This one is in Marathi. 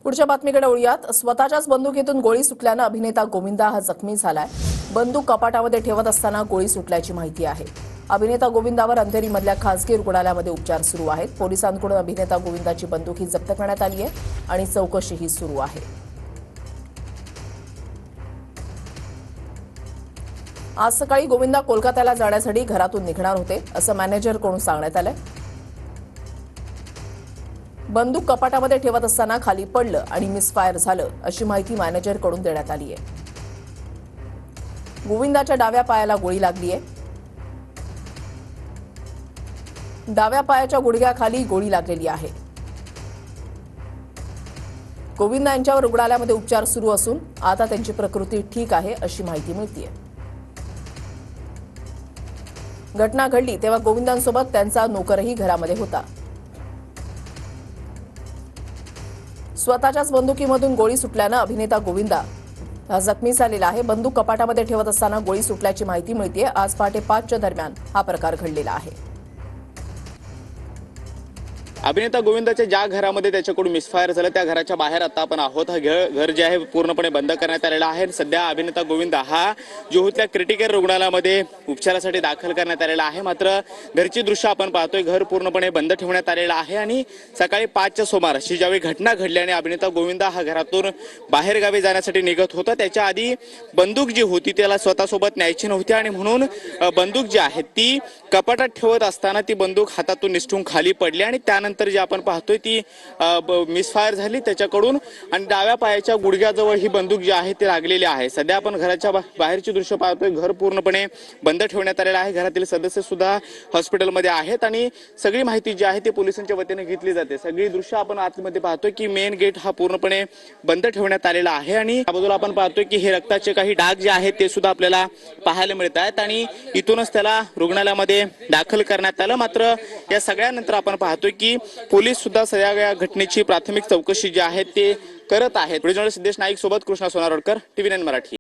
पुढच्या बातमीकडे वळूयात। स्वतःच्याच बंदुकीतून गोळी सुटल्यानं अभिनेता गोविंदा हा जखमी झालाय। बंदूक कपाटामध्ये ठेवत असताना गोळी सुटल्याची माहिती आहे। अभिनेता गोविंदावर अंधेरीमधल्या खासगी रुग्णालयामध्ये उपचार सुरू आहेत। पोलिसांकडून अभिनेता गोविंदाची बंदूक ही जप्त करण्यात आली आहे आणि चौकशीही सुरू आहे। आज सकाळी गोविंदा कोलकात्याला जाण्यासाठी घरातून निघणार होते असं मॅनेजरकडून सांगण्यात आलं। बंदूक कपाटामध्ये ठेवत असताना खाली पडलं आणि मिसफायर झालं अशी माहिती मॅनेजरकडून देण्यात आली आहे। गोविंदाच्या डाव्या पायाला गोळी लागली आहे। डाव्या पायाच्या गुडघ्याखाली गोळी लागलेली आहे। गोविंदा यांच्यावर रुग्णालयामध्ये उपचार सुरू असून आता त्यांची प्रकृती ठीक आहे अशी माहिती मिळतेय। घटना घडली तेव्हा गोविंदांसोबत त्यांचा नोकरही घरामध्ये होता। स्वतःच्याच बंदुकीमधून गोळी सुटल्यानं अभिनेता गोविंदा हा जखमी झालेला आहे। बंदूक कपाटामध्ये ठेवत असताना गोळी सुटल्याची माहिती मिळतेय। आज पहाटे 5च्या दरम्यान हा प्रकार घडलेला आहे। अभिनेता गोविंदाच्या ज्या घरामध्ये त्याच्याकडून मिसफायर झालं त्या घराच्या बाहेर आता आपण आहोत। हा घर जे आहे पूर्णपणे बंद करण्यात आलेला आहे। सध्या अभिनेता गोविंदा हा जुहूतल्या क्रिटिकल रुग्णालयामध्ये उपचारासाठी दाखल करण्यात आलेला आहे। मात्र घरची दृश्य आपण पाहतोय, घर पूर्णपणे बंद ठेवण्यात आलेलं आहे आणि सकाळी 5च्या सुमारास ज्यावेळी घटना घडली आणि अभिनेता गोविंदा हा घरातून बाहेर गावी जाण्यासाठी निघत होता, त्याच्या आधी बंदूक जी होती त्याला स्वतःसोबत न्यायची नव्हती आणि म्हणून बंदूक जी आहे ती कपाटात ठेवत असताना ती बंदूक हातातून निसटून खाली पडली आणि त्यानंतर जी आपण पाहतोय ती मिसफायर झाली त्याच्याकडून आणि डाव्या पायाच्या गुडघ्याजवळ ही बंदूक जी आहे ती लागलेली आहे। सध्या आपण घराच्या बाहेरची दृश्य पाहतोय, घर पूर्णपणे बंद ठेवण्यात आलेलं आहे। घरातील सदस्य सुद्धा हॉस्पिटलमध्ये आहेत आणि सगळी माहिती जी आहे ती पोलिसांच्या वतीने घेतली जाते। सगळी दृश्य आपण आतमध्ये पाहतोय की मेन गेट हा पूर्णपणे बंद ठेवण्यात आलेला आहे आणि या बाजूला आपण पाहतोय की हे रक्ताचे काही डाग जे आहेत ते सुद्धा आपल्याला पाहायला मिळत आहेत आणि इथूनच त्याला रुग्णालयामध्ये दाखल करण्यात आलं। मात्र या सगळ्यानंतर आपण पाहतोय की पोलीस सुद्धा सगळ्या घटनेची प्राथमिक चौकशी जी आहे ते करत आहेत। सिद्धेश नाईक सोबत कृष्णा सोनारोडकर, TV9 मराठी।